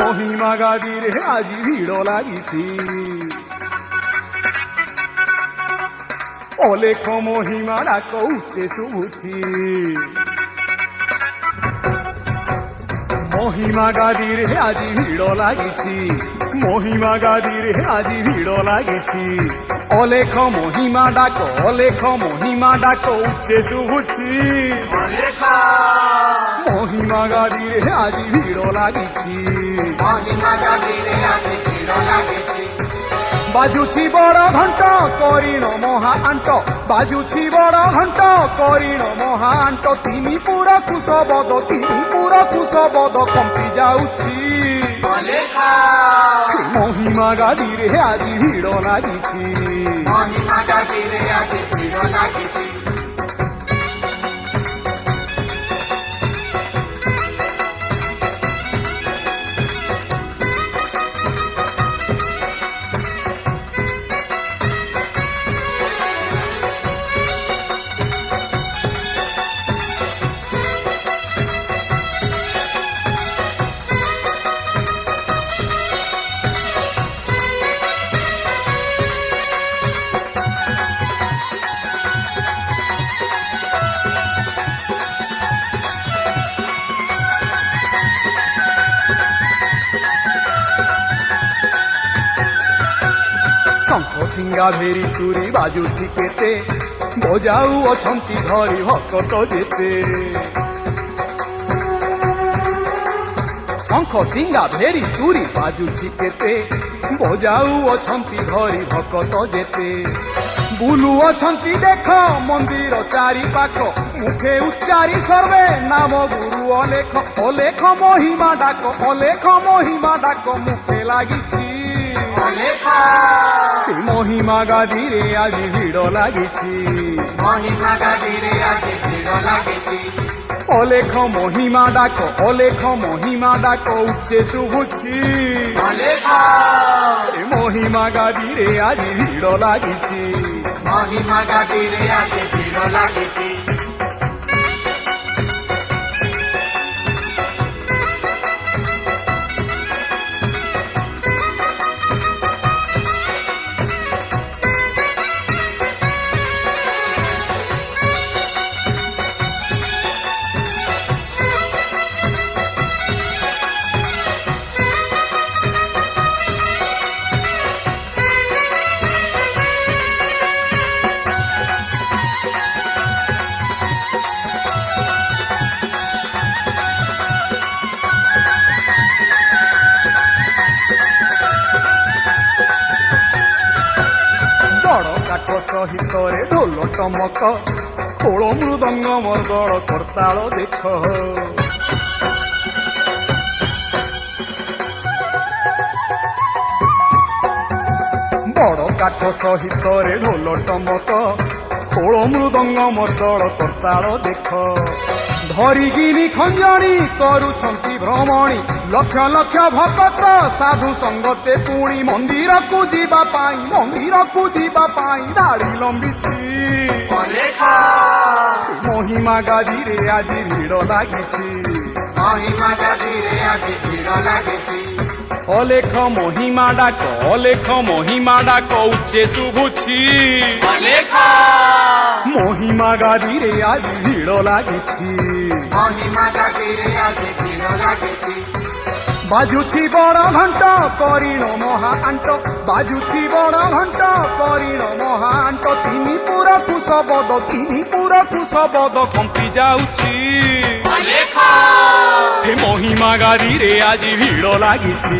মহিমা গাদিরে আজি ভিড় লাগিছি অলেখ মহিমা ডাক উচ্চে শুভুছি মহিমা গাদিরে আজি ভিড় লাগিছি মহিমা গাদিরে আজি ভিড় লাগিছি অলেখ মহিমা ডাক উচ্চে শুভুছি মহিমা গাদিরে আজি ভিড় লাগিছি বাজুছি বড় ঘণ্ট করিণ মহা আন্ট বাজুছি বড় ঘণ্ট করিণ মহা আন্ট তিনি পুরা কুশবদ কম্পি যাଉଛି মহিমা গাদিরে আজি ভিড় লাগিছি শঙ্খ সিঙ্গা ভেরি চুরি বাজুছি কেতে বজাউ অছন্তি ধরি ভকত যেতে শঙ্খ সিঙ্গা ভেরি চুরি বাজুছি কেতে বজাউ অছন্তি ধরি ভকত যেতে বুলু অছন্তি দেখ মন্দির চারি পাখ মুখে উচ্চারি সর্বে নাম গুরু অলেখ মহিমা ডাক মুখে লাগিছি মহিমা গাদিরে আজি ভিড় লাগিছি অলেখ মহিমা ডাক উচ্চে শুভুছি মহিমা গাদিরে আজি ভিড় লাগিছি সহিতরে ঢোল টমক খোল মৃদঙ্গ মর্দল করতাল দেখ বড় কাঠ সহিতরে ঢোল টমক খোল মৃদঙ্গ মর্দল করতাল দেখ ধরিকিনি খঞ্জনি କରୁଛନ୍ତି ভ্রমণী লক্ষ লক্ষ ভক্ত সাধু সঙ্গতে পুଣି মন্দিরକୁ ଯିବା ପାଇଁ ଧାଡ଼ି ଲମ୍ବିଛି মহিমা গাদিরে আজি ভিড় লাগিছি অলেখ মহিমা ডাক উচ্চে শুভুছি মহিমা গাদিরে আজি ভিড় লাগিছি বাজুছি বড় ঘণ্ট করিণ মহা আন্ট বাজুছি বড় ঘণ্ট করিণ মহা আন্ট তিনি পুরা কুশবদ কম্পি যাଉଛି মহিমা গাদিরে আজি ভিড় লাগিছি